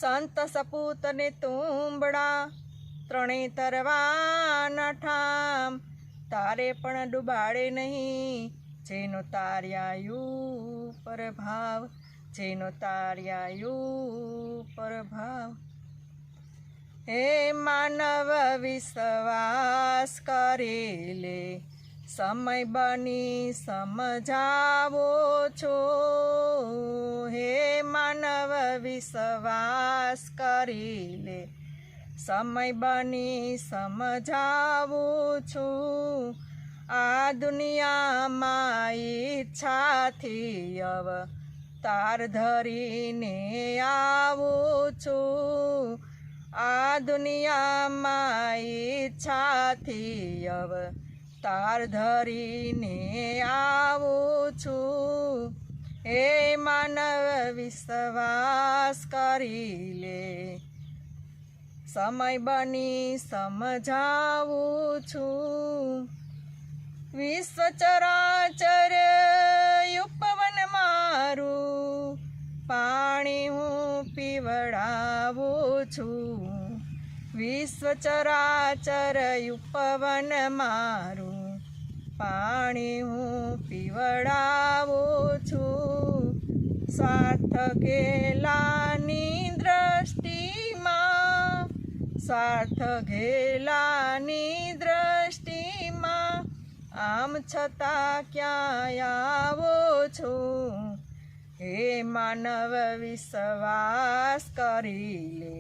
સંત સપૂત ને તુંબડા ત્રણે તરવાના ઠામ, તારે પણ ડૂબાડે નહીં જેનો તાર્યાયુ પર ભાવ, જેનો તાર્યાયુ પર ભાવ. હે માનવ વિશ્વાસ કરી લે, સમય બની સમજાવો છો. હે માનવ વિશ્વાસ કરી લે, સમય બની સમજાવું છું. આ દુનિયામાં ઈચ્છાથી અવતાર ધરીને આવું છું. આ દુનિયામાં ઈચ્છાથી અવતાર ધરીને આવું છું. હે માનવ વિશ્વાસ કરી લે, સમય બની સમજાવું છું. વિશ્વ ચરાચર ઉપવન મારું, પાણી હું પીવડાવું છું. વિશ્વ ચરાચર ઉપવન મારું, પાણી હું પીવડાવું છું. સ્વાર્થ ઘેલાની દ્રષ્ટિમાં, સ્વાર્થ ઘેલાની દ્રષ્ટિમાં, આમ છતાં ક્યાંય આવો છું. હે માનવ વિશ્વાસ કરી લે,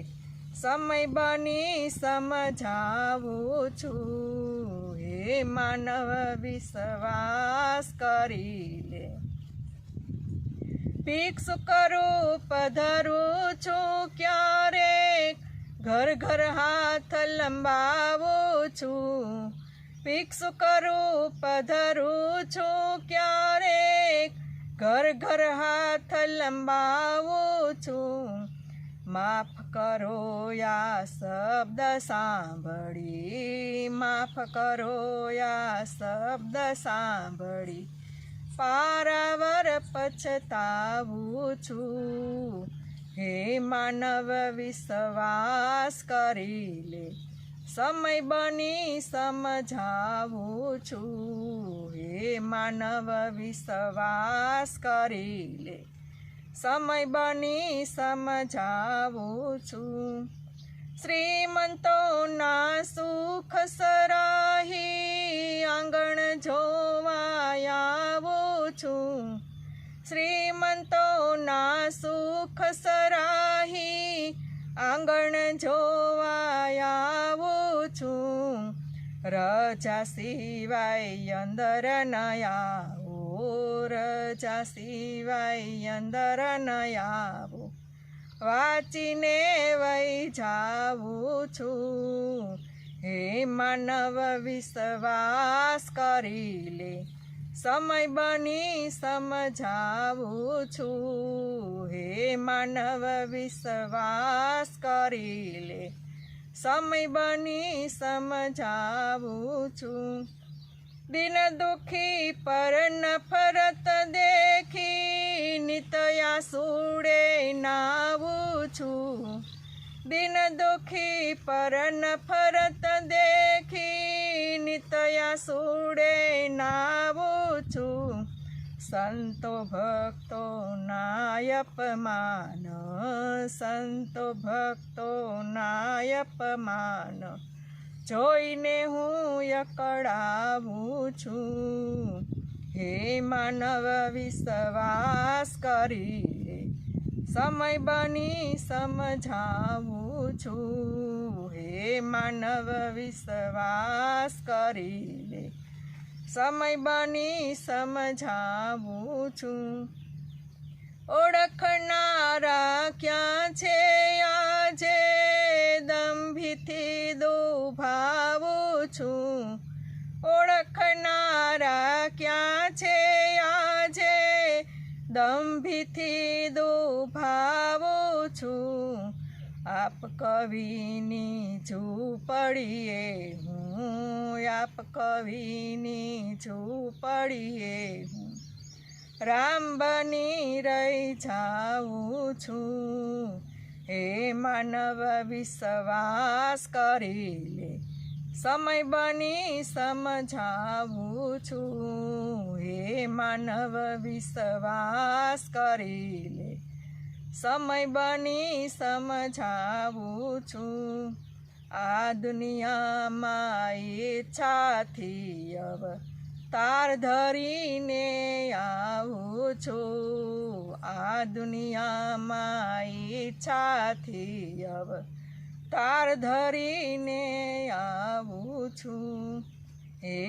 સમય બની સમજાવું છું. હે માનવ વિશ્વાસ કરી લે, ભિક્ષુ કરું પધરું છું ક્યારેક, ઘર ઘર હાથ લંબાવું છું. ભિક્ષુ કરું પધરું છું ક્યારેક, ઘર ઘર હાથ લંબાવું છું. માફ કરો યા શબ્દ સાંભળી, માફ કરો યા શબ્દ સાંભળી, પારાવાર પછતાવું છું. હે માનવ વિશ્વાસ કરી લે, સમય બની સમજાવું છું. હે માનવ વિશ્વાસ કરી લે, સમય બની સમજાવું છું. શ્રીમંતોના સુખ સરાહી, આંગણ જોવા આવું છું. શ્રીમંતોના સુખ સરાહી, આંગણ જોવા આવું છું. રજા સિવાય અંદર ન આવો, રજા સિવાય અંદર ન આવો, વાંચીને વહી જાવું છું. હે માનવ વિશ્વાસ કરી લે, સમય બની સમજાવું છું. હે માનવ વિશ્વાસ કરી લે, સમય બની સમજાવું છું. દિન દુખી પર નફરત દેખી, નિત્યા સુડે નાવું છું. દિન દુખી પર નફરત દેખી, નિત્યા સુડે નાવું છું. સંતો ભક્તો ના અપમાન, સંતો ભક્તો ના અપમાન, જોઈને હું અકળાવું છું. હે માનવ વિશ્વાસ કરી લે, સમય બની સમજાવું છું. હે માનવ વિશ્વાસ કરી લે, સમય બની સમજાવું છું. ઓળખનારા ક્યાં છે આજે, દંભીથી દુભાવું છું. ઓળખનારા ક્યાં છે આજે, દંભીથી દુભાવું છું. આપ કવિની ઝૂંપડીએ હું, આપ કવિની ઝૂંપડીએ હું, રામ બની રહી જાઉં છું. હે માનવ વિશ્વાસ કરી લે, સમય બની સમજાવું છું. હે માનવ વિશ્વાસ કરી લે, સમય બની સમજાવું છું. આ દુનિયામાં ઈચ્છાથી અવતાર ધરીને આવું છું. આ દુનિયામાં ઈચ્છાથી અવતાર ધરીને આવું છું. હે